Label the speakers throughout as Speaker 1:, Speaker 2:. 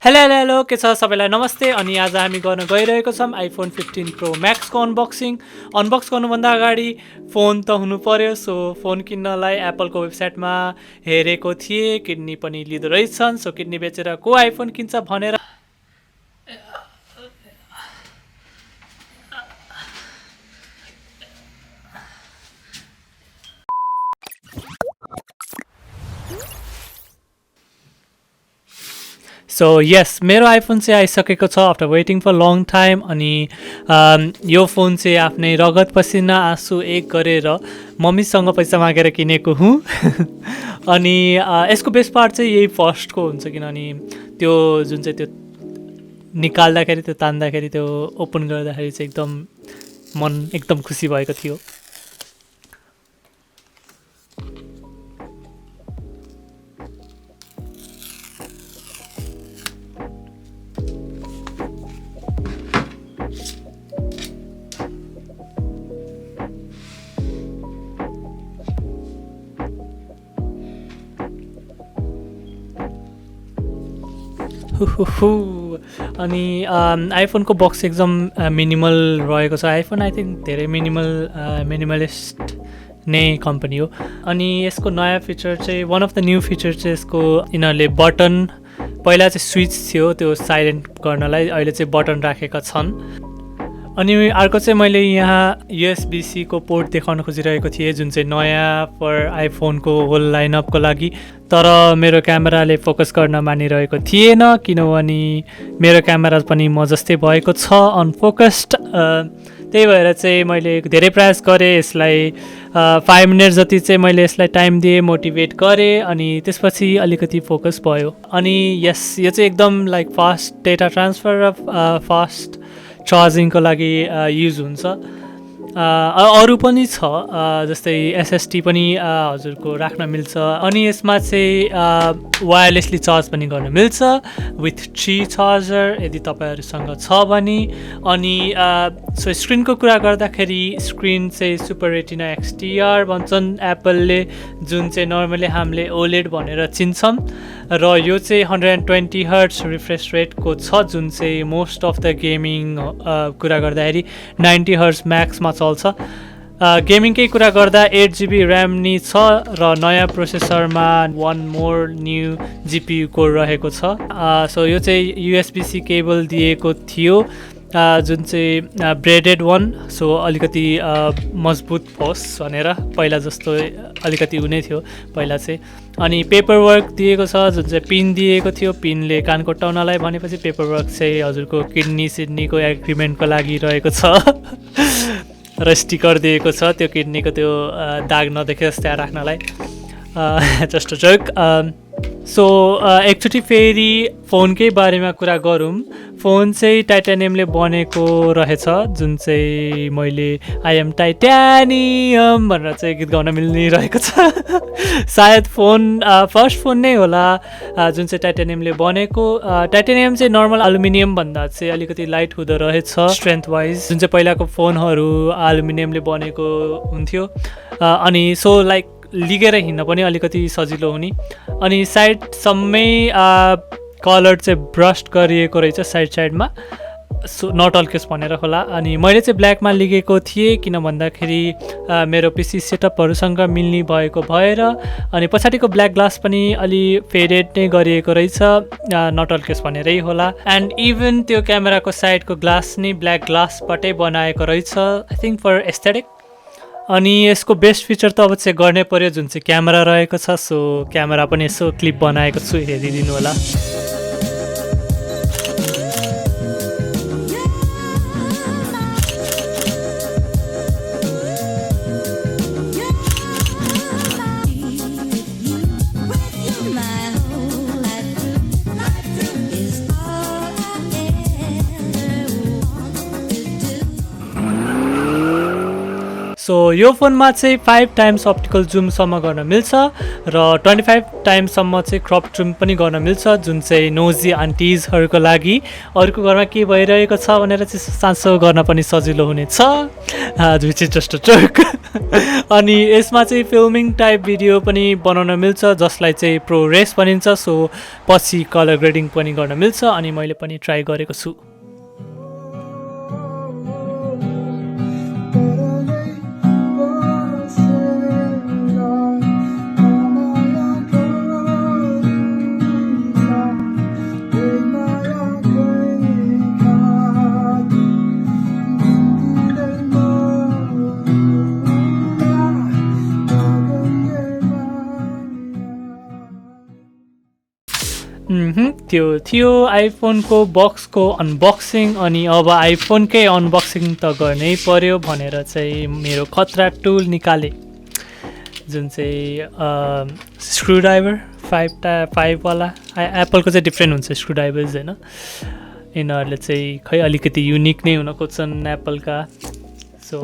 Speaker 1: Hello hello hello के छ सबैलाई नमस्ते। अनि आज हामी गर्न गइरहेको छौँ आइफोन 15 प्रो म्याक्सको अनबक्स गर्नुभन्दा अगाडि फोन त हुनु पर्यो। सो फोन किन्नलाई एप्पलको वेबसाइटमा हेरेको थिएँ, किड्नी पनि लिँदो रहेछन्। सो किड्नी बेचेर को आइफोन किन्छ भनेर सो यस, मेरो आइफोन चाहिँ आइसकेको छ after waiting for long time. अनि यो फोन चाहिँ आफ्नै रगत पसिना आँसु एक गरेर मम्मीसँग पैसा मागेर किनेको हुँ। अनि यसको बेस्ट पार्ट चाहिँ यही फर्स्टको हुन्छ, किनभने त्यो जुन चाहिँ त्यो निकाल्दाखेरि त्यो तान्दाखेरि त्यो ओपन गर्दाखेरि चाहिँ मन एकदम खुसी भएको थियो। अनि आइफोनको बक्स एकदम मिनिमल रहेको छ। आइफोन आई थिङ्क धेरै मिनिमलिस्ट नै कम्पनी हो। अनि यसको नयाँ फिचर चाहिँ one of the new feature चाहिँ यसको यिनीहरूले बटन, पहिला चाहिँ स्विच थियो त्यो साइलेन्ट गर्नलाई, अहिले चाहिँ बटन राखेका छन्। अनि अर्को चाहिँ मैले यहाँ USB-C को पोर्ट देखाउन खोजिरहेको थिएँ, जुन चाहिँ नयाँ फर आइफोनको होल लाइनअपको लागि। तर मेरो क्यामेराले फोकस गर्न मानिरहेको थिएन, किनभने मेरो क्यामेरा पनि म जस्तै भएको छ, अनफोकस्ड। त्यही भएर चाहिँ मैले धेरै प्रयास गरेँ यसलाई। 5 मिनट जति चाहिँ मैले यसलाई टाइम दिएँ, मोटिभेट गरेँ, अनि त्यसपछि अलिकति फोकस भयो। अनि यस, यो चाहिँ एकदम लाइक फास्ट डेटा ट्रान्सफर र फास्ट चार्जिङको लागि युज हुन्छ। अरू पनि छ, जस्तै SSD पनि हजुरको राख्न मिल्छ। अनि यसमा चाहिँ वायरलेसली चार्ज पनि गर्न मिल्छ विथ 3 चार्जर यदि तपाईँहरूसँग छ भने। अनि सो स्क्रिनको कुरा गर्दाखेरि स्क्रिन चाहिँ सुपर रेटिना XDR भन्छन् एप्पलले, जुन चाहिँ नर्मली हामीले OLED भनेर चिन्छौँ। र यो चाहिँ 120 हर्ट्ज रिफ्रेस रेटको छ, जुन चाहिँ मोस्ट अफ द गेमिङ कुरा गर्दाखेरि 90 हर्ट्ज म्याक्समा चल्छ। गेमिङकै कुरा गर्दा 8 GB ऱ्याम नि छ र नयाँ प्रोसेसरमा 1 मोर न्यू GPU कोर रहेको छ। सो यो चाहिँ USB-C केबल दिएको थियो, जुन चाहिँ ब्रेडेड वान, सो अलिकति मजबुत होस् भनेर, पहिला जस्तो अलिकति हुने थियो पहिला चाहिँ। अनि पेपर वर्क दिएको छ, जुन चाहिँ पिन दिएको थियो, पिनले कान कोट्याउनलाई, भनेपछि पेपर वर्क चाहिँ हजुरको सिडनीको एग्रिमेन्टको लागि रहेको छ। र स्टिकर दिएको छ त्यो किडनीको त्यो दाग नदेखे जस्तै राख्नलाई, जस्ट अ जोक। सो एकचोटि फेरि फोनकै बारेमा कुरा गरौँ। फोन चाहिँ टाइटानियमले बनेको रहेछ, जुन चाहिँ मैले आई एम टाइटानियम भनेर चाहिँ गीत गाउन मिल्ने रहेको छ। सायद फोन फर्स्ट फोन नै होला जुन चाहिँ टाइटानियमले बनेको। टाइटानियम चाहिँ नर्मल एल्युमिनियम भन्दा चाहिँ अलिकति लाइट हुँदो रहेछ स्ट्रेन्थ वाइज, जुन चाहिँ पहिलाको फोनहरू एल्युमिनियमले बनेको हुन्थ्यो। अनि सो लाइक लिगेर हिँड्न पनि अलिकति सजिलो हुने। अनि साइडसम्मै कलर चाहिँ ब्रस्ट गरिएको रहेछ साइडमा, सो नट अल्केस भनेर होला। अनि मैले चाहिँ ब्ल्याकमा लिगेको थिएँ, किन भन्दाखेरि मेरो PC सेटअपहरूसँग मिल्ने भएको भएर। अनि पछाडिको ब्ल्याक ग्लास पनि अलि फेडेड नै गरिएको रहेछ, नट अल्केस भनेरै होला। एन्ड इभन त्यो क्यामेराको साइडको ग्लास नै ब्ल्याक ग्लासबाटै बनाएको रहेछ, आई थिङ्क फर एस्थेटिक। अनि यसको बेस्ट फिचर त अब चाहिँ गर्नै पर्यो, जुन चाहिँ क्यामेरा रहेको छ। सो क्यामेरा पनि यसो क्लिप बनाएको छु, हेरिदिनु होला। सो यो फोनमा चाहिँ 5 टाइम्स अप्टिकल जुमसम्म गर्न मिल्छ र 25 टाइम्ससम्म चाहिँ क्रप जुम पनि गर्न मिल्छ, जुन चाहिँ नोजी आन्टिजहरूको लागि अरूको घरमा के भइरहेको छ भनेर चाहिँ साँचो गर्न पनि सजिलो हुनेछ, which is just a joke. अनि यसमा चाहिँ फिल्मिङ टाइप भिडियो पनि बनाउन मिल्छ, जसलाई चाहिँ प्रो रेस भनिन्छ। सो पछि कलर ग्रेडिङ पनि गर्न मिल्छ अनि मैले पनि ट्राई गरेको छु। त्यो थियो आइफोनको बक्सको अनबक्सिङ। अनि अब आइफोनकै अनबक्सिङ त गर्नै पर्यो भनेर चाहिँ मेरो खतरा टुल निकालेँ, जुन चाहिँ स्क्रुड्राइभर 5 वाला। एप्पलको चाहिँ डिफ्रेन्ट हुन्छ स्क्रुड्राइभर्स होइन, यिनीहरूले चाहिँ खै अलिकति युनिक नै हुन खोज्छन् एप्पलका। सो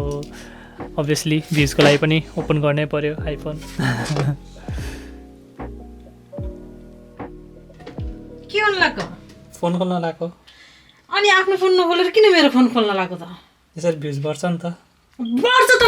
Speaker 1: अभियसली भ्युजको लागि पनि ओपन गर्नै पर्यो आइफोन।
Speaker 2: के गर्नु लाग्यो?
Speaker 1: फोन खोल्न लाग्यो।
Speaker 2: अनि आफ्नो फोन नखोलेर किन मेरो फोन खोल्न लाग्यो त?
Speaker 1: यसरी भ्युज बढ्छ नि त।
Speaker 2: बढ्छ त